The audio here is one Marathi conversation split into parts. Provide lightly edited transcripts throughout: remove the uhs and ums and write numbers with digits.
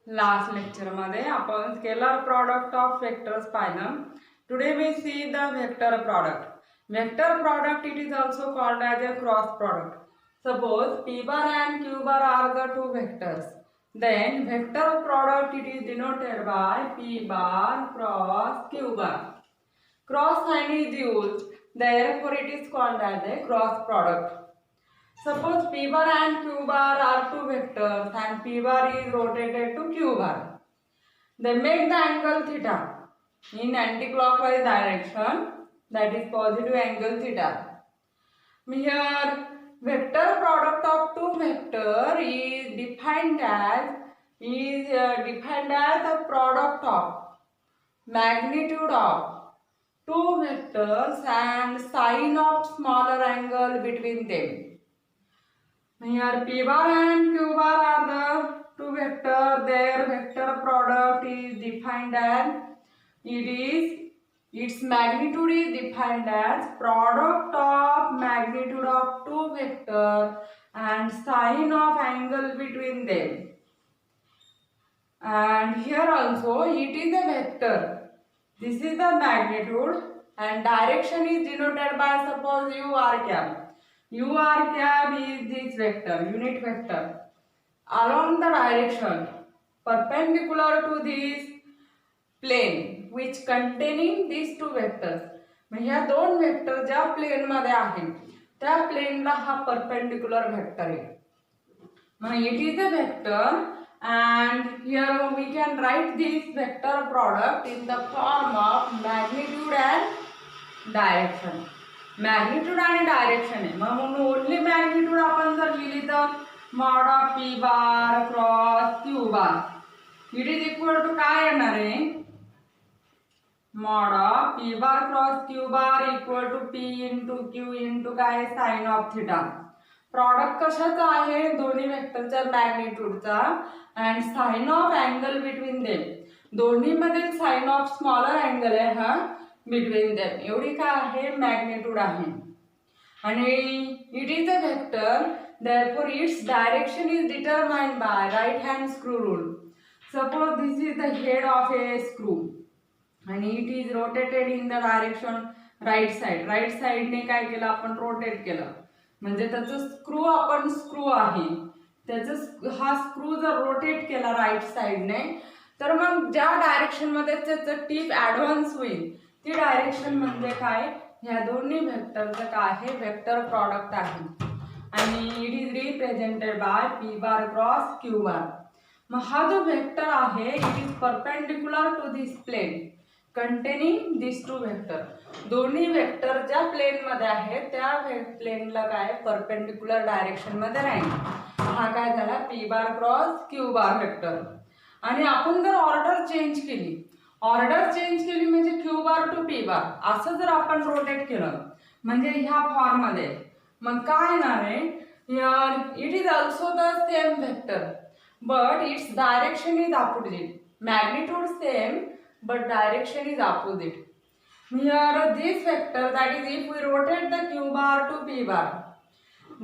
लास्ट लेक्चर मध्ये आपण स्केलर प्रोडक्ट ऑफ वेक्टर्स पाहिलं. Today we see the vector product. Vector product, it is also called as a cross product. Suppose p bar and q bar are the two vectors. Then vector product, it is denoted by p bar cross q bar. Cross sign is used, therefore it is called as a cross product. Suppose p bar and q bar are two vectors and p bar is rotated to q bar. They make the angle theta in anti-clockwise direction, that is positive angle theta. Here vector product of two vector is defined as the product of magnitude of two vectors and sine of smaller angle between them. Here p bar and q bar are the two vectors. Their vector product is defined as its magnitude is defined as product of magnitude of two vectors and sine of angle between them. And here also it is a vector. This is the magnitude and direction is denoted by, suppose u r cap. U r cap is this vector, unit vector. Along the direction perpendicular to this plane which containing these two vectors. म्हणजे या दोन वेक्टर ज्या प्लेन मध्ये आहेत त्या प्लेनला हा परपेंडिक्युलर वेक्टर आहे. मग it is a vector and here we can write this vector product in the form of magnitude and direction. Magnitude आणि डायरेक्शन आहे. मग ओनली मॅग्निट्यूड आपण जर लिहिली तर mod of P bar cross Q bar it is equal to काय येणार आहे, mod of P bar cross Q bar equal to P into Q into काय साइन ऑफ थिटा. प्रॉडक्ट कशाचा आहे, दोन्ही वेक्टरच्या मॅग्निट्यूडचा and sine of angle between them. दोन्ही मध्ये साइन ऑफ स्मॉलर अँगल आहे हा बिटवीन देम. एवढी काय आहे मॅग्निट्यूड आहे. आणि it is a vector, therefore its direction is determined by right hand screw rule. Suppose this is the head of a screw and it is rotated in the direction right side. right side ने काय केलं आपण रोटेट केलं म्हणजे त्याचं स्क्रू आपण स्क्रू आहे त्याचं हा स्क्रू जर रोटेट केला राईट साइडने तर मग ज्या डायरेक्शन मध्ये त्याचं टिप ऍडव्हान्स होईल ती डायरेक्शन म्हणजे काय, ह्या दोन्ही वेक्टरचं काय आहे वेक्टर प्रॉडक्ट आहे. आणि it is represented by P bar cross Q bar. मग हा जो वेक्टर आहे it is perpendicular to this plane containing this two vector. दोन्ही वेक्टर ज्या प्लेन मध्ये आहेत त्या प्लेनला काय परपेंडिक्युलर डायरेक्शन मध्ये राहील. हा काय झाला P bar cross Q bar vector. आणि आपण जर ऑर्डर चेंज केली म्हणजे Q bar to P bar असं जर आपण रोटेट केलं म्हणजे ह्या फॉर्म मध्ये मग काय येणार आहे, it is also the same vector but its direction is opposite. Magnitude same but direction is opposite. Here this vector, that is if we rotate the q bar to p bar,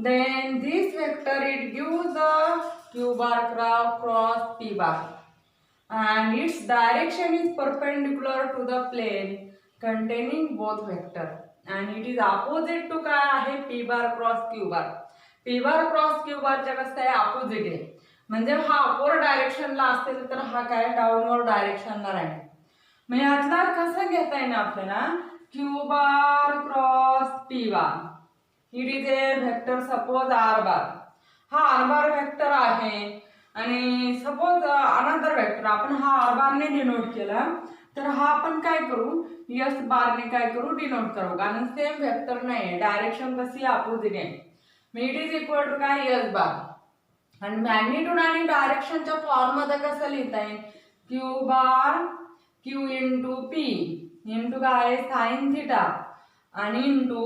then this vector it gives the q bar cross p bar and its direction is perpendicular to the plane containing both vector and it is opposite to काय आहे p bar cross q bar. p bar cross q bar च्या कसं आहे ऑपोजिट आहे म्हणजे हा अपवर्ड डायरेक्शनला असेल तर हा काय डाऊनवर्ड डायरेक्शनला राहील. मग यातला कसं घेता येईल आपल्याला Q bar cross P bar. It is a vector suppose R bar. हा आर बार वेक्टर आहे आणि सपोज अनदर वेक्टर आपण हा आर बारने डिनोट केला तर हा आपण काय करू एस बारने काय करू डिनोट करू कारण सेम वेक्टर नाही डायरेक्शन कशी अपोजिट आहे. इट इज इक्वल टू काय एस बार आणि मॅग्निट्यूड आणि डायरेक्शनच्या फॉर्म मध्ये कसं लिहिता येईल Q bar Q into P into काय साइन थिटा आणि इंटू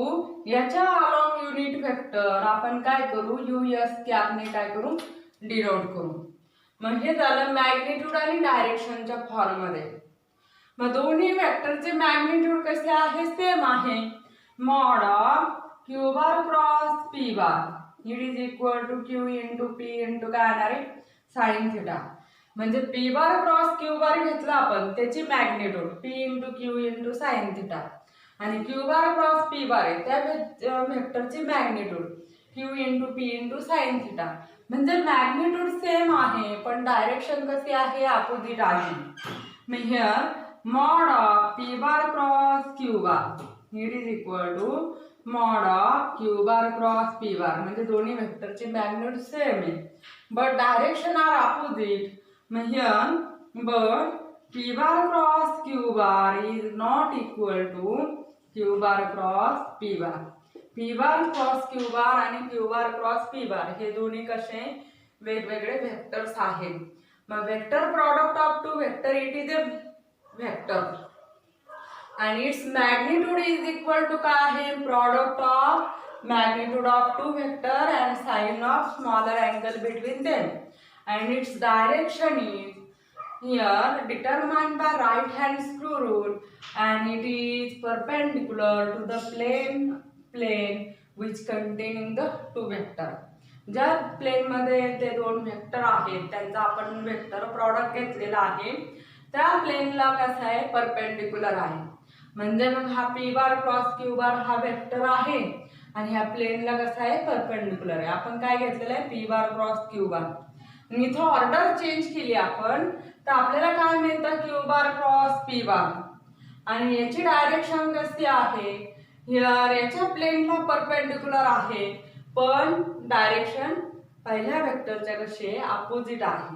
याच्या अलॉंग युनिट वेक्टर आपण काय करू यू एस कॅपने काय करू डिनोट करू. मग हे झालं मॅग्निट्यूड आणि डायरेक्शनच्या फॉर्म मध्ये. मग दोन्ही वेक्टरचे मॅग्निट्यूड कसे आहे सेम आहे. Mod of Q bar cross P bar it is equal to Q into P into काय येणार आहे साइन थिटा. म्हणजे P bar cross Q bar घेतला आपण त्याची magnitude P into Q into sine theta आणि Q bar cross P bar आहे त्या व्हेक्टरची magnitude Q into P into sine theta. म्हणजे मॅग्निट्यूड सेम आहे पण डायरेक्शन कशी आहे अपोजिट आहे. मग here mod of P bar cross Q bar it is equal to mod of Q bar cross P bar. म्हणजे दोन्ही व्हेक्टरची मॅग्निट्यूड सेम आहे बट डायरेक्शन आर अपोजिट. मग here but P bar cross Q bar is not equal to Q bar cross P bar. P bar cross Q bar आणि Q bar cross P bar हे दोन्ही कसे वेगवेगळे व्हेक्टर्स आहेत. मग vector product of two vector it is a vector and its magnitude is equal to काय आहे product of magnitude of two vector and sine of smaller angle between them and its direction is here determined by right hand screw rule and it is perpendicular to the plane which containing the two vector. ज्या प्लेन मध्ये ते दोन वेक्टर आहेत त्यांचा आपण वेक्टर प्रॉडक्ट घेतलेला आहे त्या प्लेनला कसं आहे परपेंडिक्युलर आहे. म्हणजे मग हा पी बार क्रॉस क्यू बार हा वेक्टर आहे आणि ह्या प्लेनला कसं आहे परपेंडिक्युलर आहे. आपण काय घेतलेलं आहे पी बार क्रॉस क्यू बार. इथं ऑर्डर चेंज केली आपण तर आपल्याला काय मिळतं Q bar cross P bar आणि याची डायरेक्शन कशी आहे याच्या प्लेनला परपेंडिक्युलर आहे पण डायरेक्शन पहिल्या वेक्टरच्या कशी अपोजिट आहे.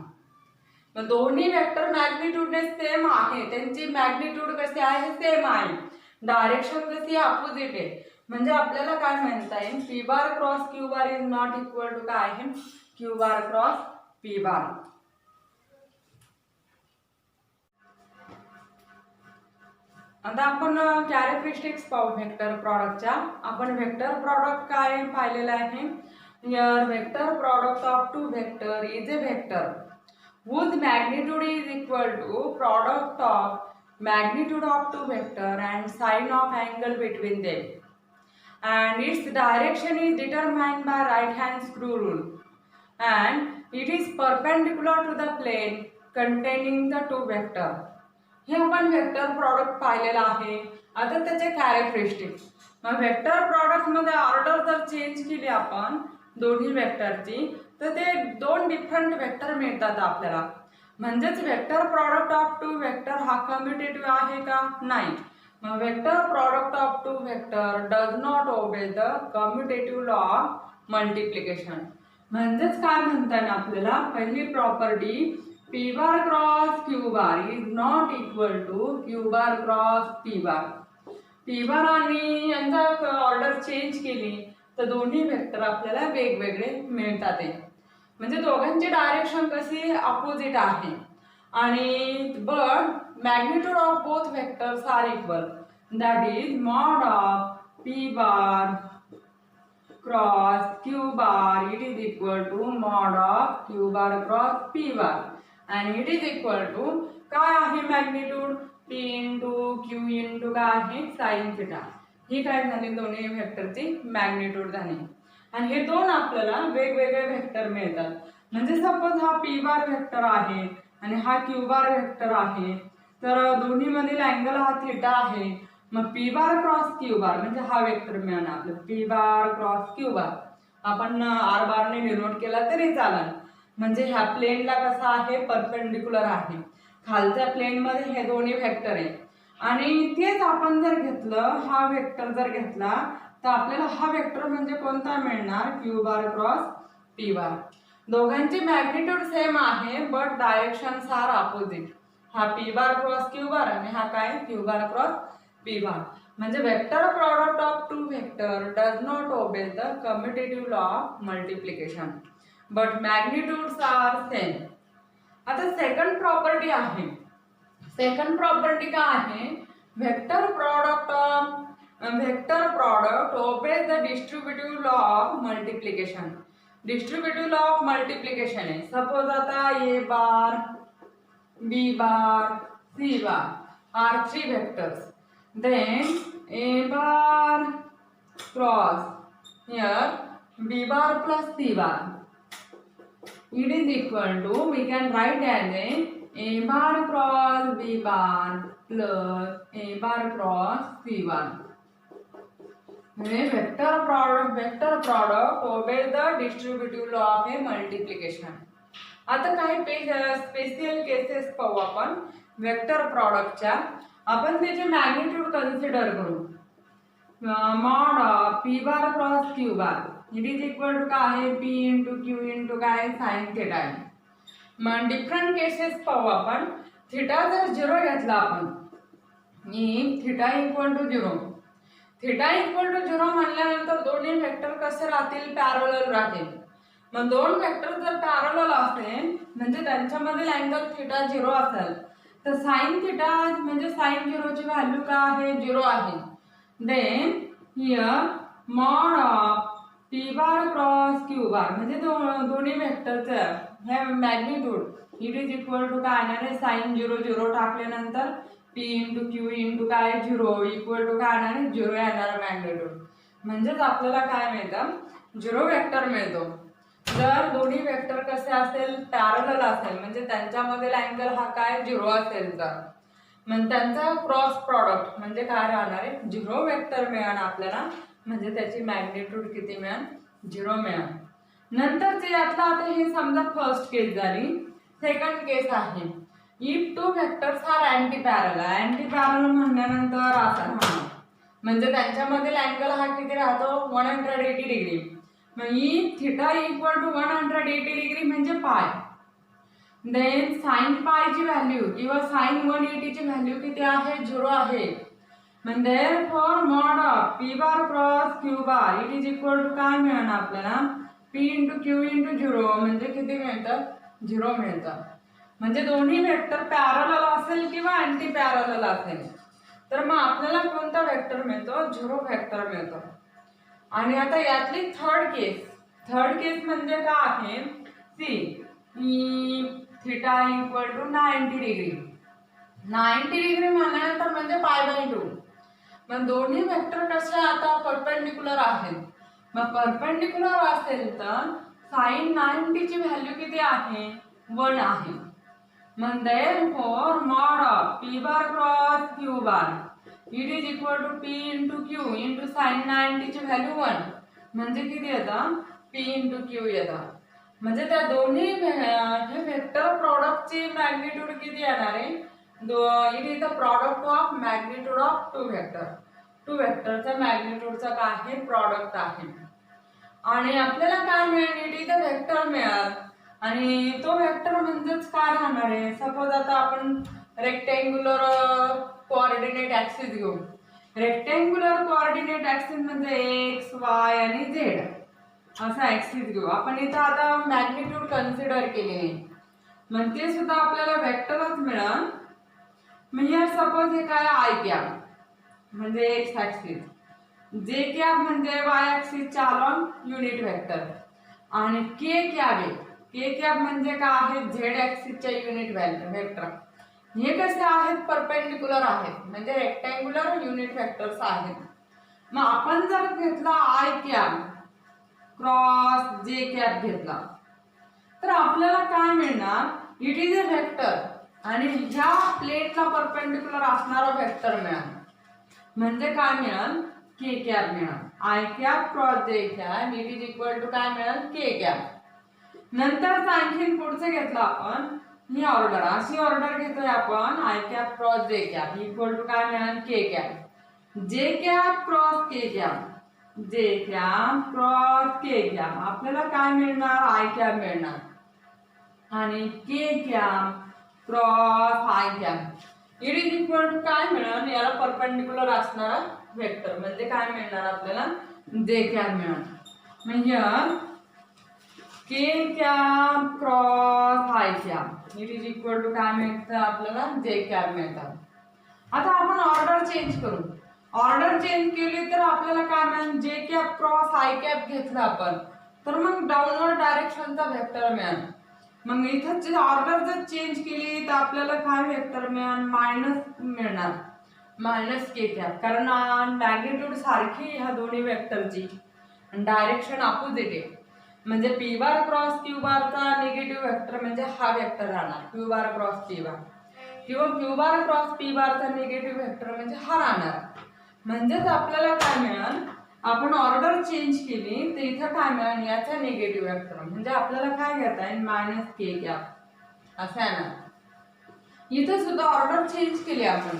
मग दोन्ही वेक्टर मॅग्निट्यूडने सेम आहे त्यांची मॅग्निट्यूड कशी आहे सेम आहे डायरेक्शन कशी अपोजिट आहे. म्हणजे आपल्याला काय म्हणता येईल P bar cross Q bar is not equal to काय आहे Q bar cross P bar. आता आपण कॅरेक्टरिस्टिक्स पाहू वेक्टर प्रॉडक्टच्या. आपण वेक्टर प्रॉडक्ट काय पाहिलेलं आहे here vector product of two vector is a vector whose magnitude is equal to product of magnitude of two vector and sine of angle between them and its direction is determined by right hand screw rule and it is perpendicular to the plane containing the two vector. हे आपण वेक्टर प्रॉडक्ट पाहिलेलं आहे. आता त्याचे कॅरेक्टरिस्टिक्स. मग वेक्टर प्रॉडक्ट मध्ये ऑर्डर जर चेंज केली आपण दोन्ही वेक्टरची तर ते दोन डिफरंट वेक्टर मिळतात आपल्याला. म्हणजेच vector product of two vector हा कम्युटेटिव्ह आहे का नाही. मग vector product of two vector does not obey the commutative law of multiplication. म्हणजेच काय म्हणतात आपल्याला पहिली property P bar cross Q bar is not equal to Q bar cross P bar. P bar आणि यांचा ऑर्डर चेंज केली तर दोन्ही वेक्टर आपल्याला वेगवेगळे मिळतात. म्हणजे दोघांची डायरेक्शन कशी अपोजिट आहे आणि but magnitude of both vectors are equal that is mod of P bar cross Q bar it is equal to mod of Q bar cross P bar and it is equal to काय आहे magnitude P into Q into काय आहे साइन थिटा. ही काय झाली दोन्ही वेक्टरची मॅग्निट्यूड झाली आणि हे दोन आपल्याला वेगवेगळे वेक्टर मिळतात. म्हणजे सपोज हा पी बार वेक्टर आहे आणि हा क्यू बार वेक्टर आहे तर दोन्ही मधील अँगल हा थिटा आहे. मग पी बार क्रॉस क्यू बार म्हणजे हा वेक्टर मिळणार आपल्याला पी बार क्रॉस क्यू बार. आपण आर बारने डिनोट केला तरी चालेल. म्हणजे ह्या प्लेनला कसा आहे परपेंडिक्युलर आहे खालच्या प्लेन मध्ये हे दोन्ही वेक्टर आहे आणि तेच आपण जर घेतलं हा वेक्टर जर घेतला तर आपल्याला हा वेक्टर म्हणजे कोणता मिळणार Q bar cross P bar. दोघांची मॅग्निट्यूड सेम आहे बट डायरेक्शन्स आर अपोजिट. हा P bar cross Q bar आणि हा काय Q bar cross P bar. म्हणजे vector product of two vector does not obey the commutative law of multiplication but magnitudes are same. आता सेकंड प्रॉपर्टी आहे. सेकंड प्रॉपर्टी काय आहे vector product obeys the distributive law of multiplication. Distributive law of multiplication आहे. सपोज आता A bar B bar C bar are three vectors then A bar cross here b bar plus c bar. It is equal to, we can write as a bar cross b bar plus a bar cross c bar. Vector product obeys the distributive law of a multiplication. आता काही स्पेशल केसेस पाहू आपण वेक्टर प्रॉडक्टच्या. आपण त्याचे मॅग्निट्यूड कन्सिडर करू. Mod p bar cross q bar it is equal to काय आहे p इंटू q इंटू काय साइन थिटा आहे. मग डिफरंट केसेस पाहू आपण. थिटा जर 0 घेतला आपण theta equal to 0. Theta equal to 0 म्हणल्यानंतर दोन्ही वेक्टर कसे राहतील, पॅरलल राहतील. मग दोन वेक्टर जर पॅरलल असेल म्हणजे त्यांच्यामधील अँगल थिटा 0 असेल तर साइन थिटा म्हणजे साइन 0 ची व्हॅल्यू काय आहे, 0 आहे. Then here mod p bar cross q bar म्हणजे दोन्ही वेक्टरचं हे magnitude it is equal to काय येणार आहे, साइन 0 0 टाकल्यानंतर p इंटू q इंटू काय 0 इक्वल टू काय येणार आहे, 0 येणार मॅग्निट्यूड. म्हणजेच आपल्याला काय मिळतं, 0 वेक्टर मिळतो. जर दोन्ही वेक्टर कसे असेल, पॅरलल असेल म्हणजे त्यांच्यामधील अँगल हा काय 0 असेल तर मग त्यांचा क्रॉस प्रॉडक्ट म्हणजे काय राहणार आहे, 0 वेक्टर मिळणार आपल्याला. म्हणजे त्याची मॅग्निट्यूड किती मिळणार, 0 मिळणार. नंतरचे यातला आता हे समजा फर्स्ट केस झाली. सेकंड केस आहे if two vectors are anti parallel. Anti parallel म्हणल्यानंतर असं म्हणजे त्यांच्यामधील अँगल हा किती राहतो, 180 डिग्री. मग थिटा इक्वल टू 180 डिग्री म्हणजे पाय. देन साइन पाय ची व्हॅल्यू किंवा साइन 180 ची व्हॅल्यू किती आहे, 0 आहे. म्हणजे for mod p bar cross q bar it is equal to काय मिळणार आपल्याला, p इंटू q इंटू 0 म्हणजे किती मिळतं, 0 मिळतं. म्हणजे दोन्ही वेक्टर पॅरलल असेल किंवा अँटी पॅरलल असेल तर मग आपल्याला कोणता वेक्टर मिळतो, 0 वेक्टर मिळतो. आणि आता यातली थर्ड केस म्हणजे काय आहे, see theta equal to 90 degree. 90 degree म्हणल्यानंतर म्हणजे π/2. मग दोन्ही वेक्टर कसे आता परपेंडिक्युलर आहेत. मग परपेंडिक्युलर असेल तर साइन 90 ची व्हॅल्यू किती आहे, 1 आहे. मग therefore mod p bar cross q bar it is equal to p into q into sine 90 ची व्हॅल्यू 1 म्हणजे किती येतं, p इंटू q येतं. म्हणजे त्या दोन्ही हे वेक्टर प्रॉडक्टची मॅग्निट्यूड किती येणार आहे, it is the product of magnitude of two vector. Two वेक्टरचा मॅग्निट्यूडचा काय आहे, प्रॉडक्ट आहे. आणि आपल्याला काय मिळेल, इट इज द वेक्टर मिळाल. आणि तो वेक्टर म्हणजेच काय राहणार आहे, सपोज आता आपण रेक्टेंग्युलर कोऑर्डिनेट ऍक्सिस घेऊ. रेक्टेंग्युलर कोऑर्डिनेट ऍक्सिस म्हणजे x y आणि z असा ऍक्सिस घेऊ आपण. इथं आता मॅग्निट्यूड कन्सिडर केलेली मग ते सुद्धा आपल्याला वेक्टरच मिळेल. म्हणजे सपोज हे काय आय कॅप म्हणजे x ऍक्सिस, जे कॅप म्हणजे y ऍक्सिस च्या अलॉंग युनिट वेक्टर आणि के कॅप म्हणजे काय आहे, z ऍक्सिस च्या युनिट वेक्टर. हे कसे आहेत, परपेंडिक्युलर आहेत म्हणजे रेक्टँग्युलर युनिट वेक्टर्स आहेत. मग आपण जर घेतला I cap cross J cap घेतला तर आपल्याला काय मिळणार, इट इज अ वेक्टर आणि ह्या प्लेटला परपेंडिक्युलर असणारा वेक्टर मिळाल. म्हणजे काय मिळाल, के कॅप मिळाल. I cap cross J cap it is equal to काय मिळाल, के कॅप. नंतर आणखीन पुढचं घेतलं आपण ही ऑर्डर, अशी ऑर्डर घेतोय आपण I cap cross J cap equal to काय मिळाल, K cap. J cap cross K cap, J cap cross K cap आपल्याला काय मिळणार, आय कॅप मिळणार आणि K cap cross I cap it is equal to काय मिळणार, याला परपेंडिक्युलर असणारा वेक्टर म्हणजे काय मिळणार आपल्याला, जे कॅप मिळणार. म्हणजे K cap cross I cap it is equal to काय मिळतं आपल्याला, जे कॅप मिळतात. आता आपण ऑर्डर चेंज करू. ऑर्डर चेंज केली तर आपल्याला काय मिळेल, जे कॅप क्रॉस आय कॅप घेतला आपण तर मग डाऊनवर्ड डायरेक्शनचा वेक्टर मिळेल. मग इथं ऑर्डर जर चेंज केली तर आपल्याला काय वेक्टर मिळेल, मायनस मिळणार, मायनस के कॅप. कारण मॅग्निट्यूड सारखी ह्या दोन्ही वेक्टरची डायरेक्शन अपोजिट आहे, म्हणजे पी बार क्रॉस क्यू बारचा निगेटिव्ह वेक्टर म्हणजे हा वेक्टर राहणार क्यू बार क्रॉस पी बार, किंवा क्यू बार क्रॉस पी बारचा निगेटिव्ह वेक्टर म्हणजे हा राहणार. म्हणजेच आपल्याला काय मिळेल, आपण ऑर्डर चेंज केली तर इथं काय मिळेल, याचा निगेटिव्ह वेक्टर म्हणजे आपल्याला काय घेता येईल मायनस के कॅप असं आहे ना. इथं सुद्धा ऑर्डर चेंज केली आपण,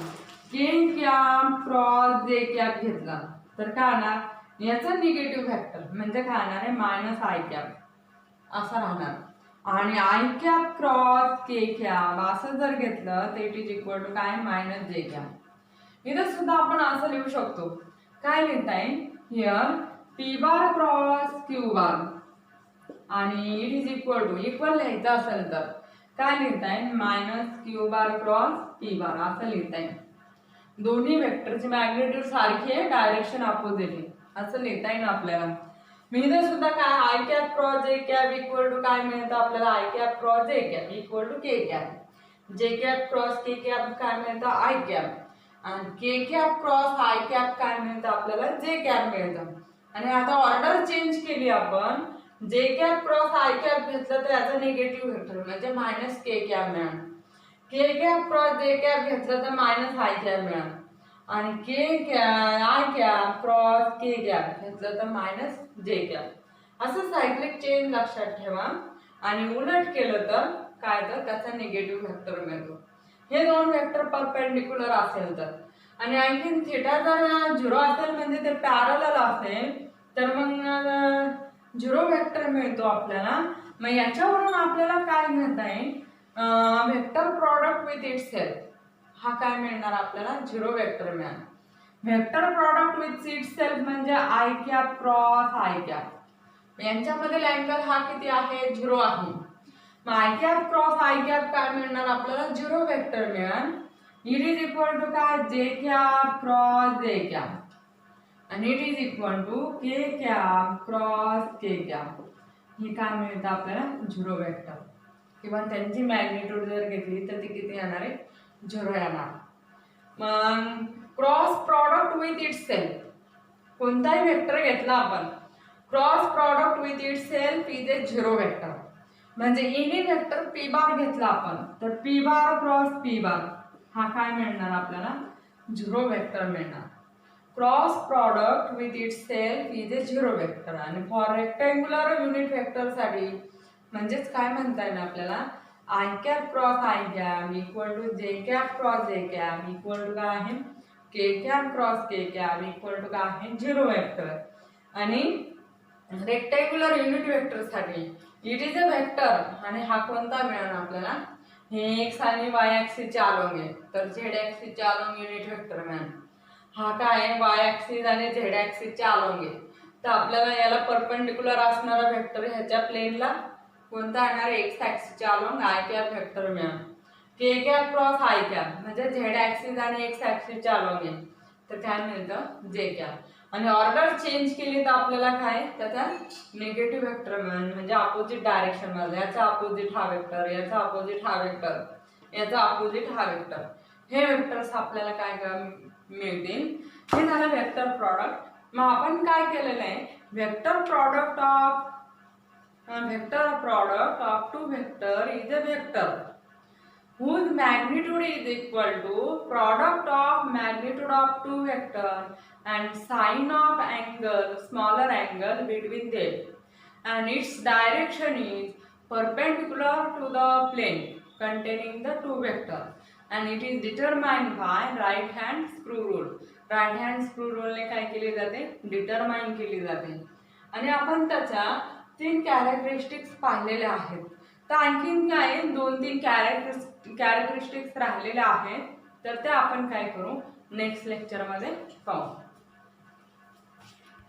के कॅप क्रॉस जे कॅप घेतला तर काय होणार, याचा निगेटिव्ह वेक्टर म्हणजे काय होणार आहे मायनस आय कॅप असं राहणार. आणि I cap cross K cap असं जर घेतलं तर इट इज इक्वल टू काय मायनस जे कॅप. इथं सुद्धा आपण असं लिहू शकतो, काय लिहिता येईल here P bar cross Q bar आणि it is equal to equal लिहायचं असेल तर काय लिहिता येईल minus Q bar cross P bar असं लिहिता येईल. दोन्ही वेक्टरची मॅग्निट्यूड सारखी आहे, डायरेक्शन अपोजिट आहे असं लिहिता येईल आपल्याला. मी इथे सुद्धा काय I cap cross J cap equal to काय मिळतं आपल्याला, I cap cross J cap equal to K cap, J cap cross K cap काय मिळतं आय कॅप, आणि K cap cross I cap काय मिळतं आपल्याला जे कॅप मिळतं. आणि आता ऑर्डर चेंज केली आपण, जे कॅप क्रॉस आय कॅप घेतलं तर याचा निगेटिव्ह वेक्टर म्हणजे मायनस के कॅप मिळणार, K cap cross J cap घेतलं तर मायनस आय कॅप मिळणार, आणि K I cap cross K cap घेतलं तर मायनस जे कॅप. असं सायक्लिक चेंज लक्षात ठेवा. आणि उलट केलं तर काय, तर त्याचा निगेटिव्ह वेक्टर मिळतो. हे दोन वेक्टर परपेंडिक्युलर असेल तर, आणि आणखीन थिटा जर झिरो असेल म्हणजे ते पॅरलल असेल तर मग झिरो वेक्टर मिळतो आपल्याला. मग याच्यावरून आपल्याला काय घेता येईल, वेक्टर प्रॉडक्ट विथ इटसेल्फ हा काय मिळणार आपल्याला झिरो वेक्टर मिळणार. वेक्टर प्रॉडक्ट विथ इटसेल्फ म्हणजे I cap cross I cap, यांच्यामधील अँगल हा किती आहे झिरो आहे. मग I cap cross I cap काय मिळणार आपल्याला झिरो वेक्टर मिळेल. इट इज इक्वल टू काय J cap cross J cap, आणि it is equal to K cap cross K cap. ही काय मिळतं आपल्याला झिरो वेक्टर, किंवा त्यांची मॅग्निट्यूड जर घेतली तर ती किती येणार आहे झिरो येणार. मग क्रॉस प्रॉडक्ट विथ इटसेल्फ, कोणताही वेक्टर घेतला आपण cross product with itself is a zero vector. म्हणजे एनी वेक्टर पी बार घेतला आपण तर P bar cross P bar हा काय मिळणार आपल्याला झिरो वेक्टर मिळणार. Cross product with itself is a zero vector. आणि फॉर रेक्टँग्युलर युनिट वेक्टर साठी म्हणजेच काय म्हणता येईल आपल्याला, I cap cross I cap equal to J cap cross J cap equal to काय आहे K cap cross K cap equal to काय आहे झिरो वेक्टर. आणि रेक्टँग्युलर युनिट वेक्टर साठी इट इज अ वेक्टर, आणि हा कोणता मिळणार आपल्याला, हे एक्स आणि वाय ऍक्सिस चे अलोंग आहे तर झेड ऍक्सिस चे अलोंग युनिट वेक्टर मिळणार. हा काय आहे वाय ऍक्सिस आणि झेड ऍक्सिस चे अलोंग आहे, तर आपल्याला याला परपेंडिक्युलर असणारा वेक्टर ह्याच्या प्लेनला कोणता येणार एक्स ऍक्सिस चे अलोंग आय कॅप वेक्टर मिळणार. K cap cross I cap म्हणजे झेड ऍक्सिस आणि एक्स ऍक्सिस चे अलोंग आहे तर काय मिळतं जे कॅप. आणि ऑर्डर चेंज केली तर आपल्याला काय त्याचा निगेटिव्ह वेक्टर मिळेल, म्हणजे अपोजिट डायरेक्शन मध्ये, याचा अपोजिट हा वेक्टर, याचा अपोजिट हा वेक्टर, याचा अपोजिट हा वेक्टर, हे वेक्टर्स आपल्याला काय मिळतील. हे झालं वेक्टर प्रॉडक्ट. मग आपण काय केलेलं आहे, vector product of two vector is a vector whose magnitude is equal to product of magnitude of two vector and sine of angle smaller angle between them, and its direction is perpendicular to the plane containing the two vector, and it is determined by right hand screw rule. right hand screw rule ने काय केले जाते डिटरमाइन केली जाते. आणि आपण त्याच्या तीन कॅरेक्टरिस्टिक्स पाहिलेले आहेत. तर आणखीन काय दोन तीन कॅरेक्टरिस्टिक्स राहिलेले आहेत तर ते आपण काय करू नेक्स्ट लेक्चर मध्ये पाहू.